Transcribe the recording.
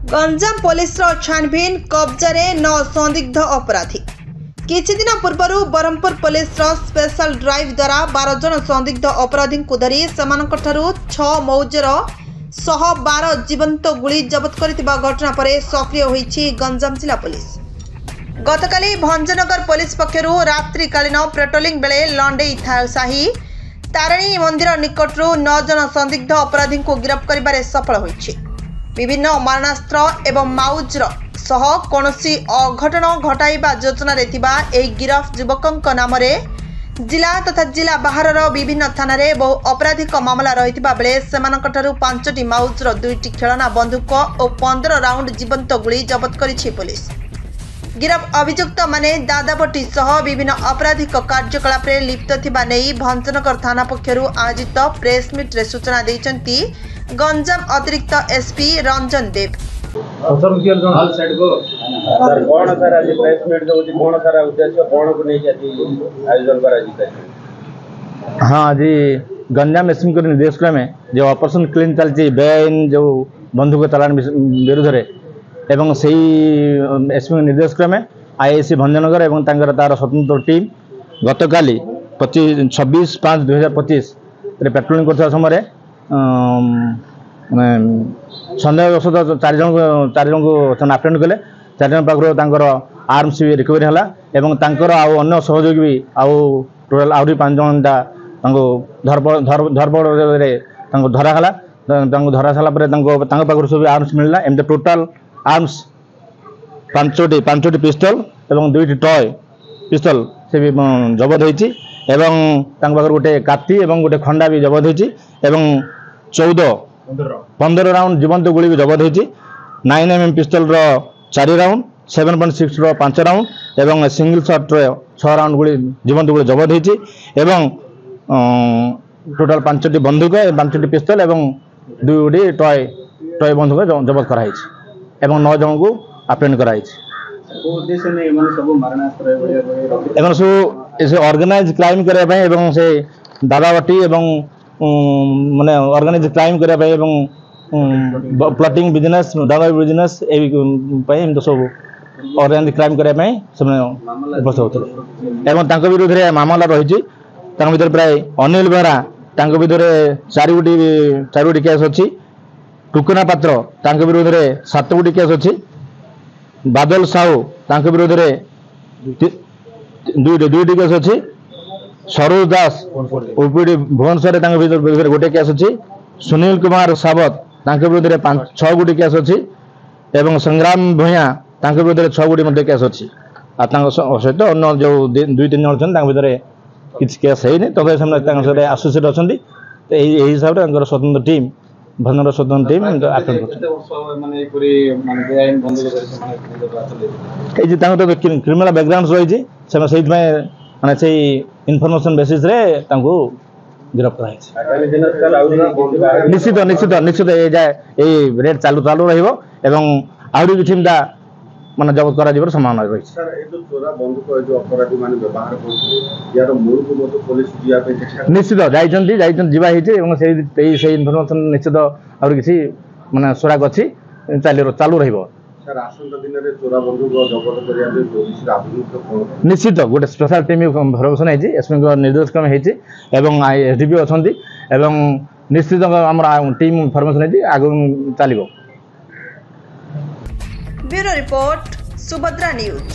Ganjam police छानबीन कब्जारे 9 संदिग्ध अपराधी। किछि दिन पूर्व ब्रह्मपुर पुलिस स्पेशल ड्राइव द्वारा 12 जन संदिग्ध अपराधी को धरी सेमानकठारु 6 मौजर 12 जीवंत गुली जबत करथिबा घटना पर सक्रिय होईछि गंजाम जिला पुलिस। गतकाली भंजनगर पुलिस पक्षरु रात्रिकालीन पेट्रोलिंग बेले लंडेई साही तारिणी मंदिर निकटरू 9 जन संदिग्ध अपराधी को गिरफ्त करिबारे सफल होईछि। विभिन्न मारणास्त्र एवं माउजर सह कौनसी अघटन घटाइबा योजना गिरफ युवकों नाम जिला तथा जिला बाहर विभिन्न थाना बहु आपराधिक मामला रही बेले सेमानकठारु 5टी माउजर 2टी खेलना बंदूक और 15 राउंड जीवंत गुली जबत करिछि पुलिस। गिरफ अभियुक्त माने दादाबटी सह विभिन्न आपराधिक कार्यकलाप लिप्त थिबा नेई भंजनगर थाना पक्षरु आयोजित प्रेस मीट रे सूचना दैचंती गंजाम अतिरिक्त एसपी रंजन देव। हाँ जी, गंजाम एसपी को निर्देश में जो ऑपरेशन क्लीन चलती बेआईन जो बंधुक चालान विरुद्ध एवं से एसपी निर्देश क्रमे आईआईसी भंजनगर एवं तार स्वतंत्र टीम गतकाली 26/5/2025 पेट्रोलिंग करता समय सन्देहवश 4 जन को आप्रेंड कले। 4 जन पाखर आर्म्स भी रिकवरी है और अन्य सहयोगी भी टोटाल आहरी 5 जन धरपड़ धराला। धरा सारा पाखर सब आर्म्स मिलला। एमती टोटाल आर्म्स 5टी पिस्तल एवं 2टी टॉय पिस्तल से भी जबत होती पाखर गोटे काती और गोटे खंडा भी जबत होती 15 राउंड जीवंत गुली भी जबत होती। 9mm पिस्तल 4 राउंड 7.6 5 राउंड एवं सिंगल शॉट 6 राउंड गुली जीवंत गुली जबत होती टोटाल 5टी बंदूक 5टी पिस्तल एवं 2टी टॉय बंदूक जबत कराई एवं 9 जन को आप्रेंड कराई। सब ऑर्गेनाइज क्राइम करने एवं से दादाबटी एवं माने ऑर्गेनाइज क्राइम करने प्लॉटिंग बिजनेस दादा बिजनेस सब ऑर्गेनाइज क्राइम करने उपस्थित होते एवं विरुद्ध में मामला रही भर प्राय अनिल बेहरा विरुद्ध 4 गोटी केस अच्छी। टुकना पात्र विरुद्ध में 7 गोटी केस अच्छी। बादल साहू विरुद्ध में 2टी केस अच्छी। सरोज दास ओपीडी भुवनेश्वर विरुद्ध गोटे केस अच्छी। सुनील कुमार सावत विरुद्ध में 6 गोटी केस अच्छी एवं संग्राम भूया विरुद्ध में 6 गोटी केस अच्छी। सहित अन्य जो 2-3 जन अच्छा भर किसी केस है तब आसोसीएट अच्छा हिसाब से स्वतंत्र टीम भंजनगर स्वतंत्र टीम क्रिमिनल बैकग्राउंड रही माने से इनफॉरमेशन बेसिस रे गिरफ्त कराई। निश्चित निश्चित निश्चित रेट चालू रहिबो एवं आउरी किछि माने जबत करा जिवर संभावना रही। निश्चित जाइछन जीवा हिचे एवं से इनफॉरमेशन निश्चित आउरी किछि माने सुराग अछि चालू रहिबो। निश्चित गोटे स्पेशल टीम फॉर्मेशन है एसपी निर्देश क्रम एवं एसडीपी अच्छा निश्चित आम टीम फॉर्मेशन है आग चलो। Bureau report Subhadra news.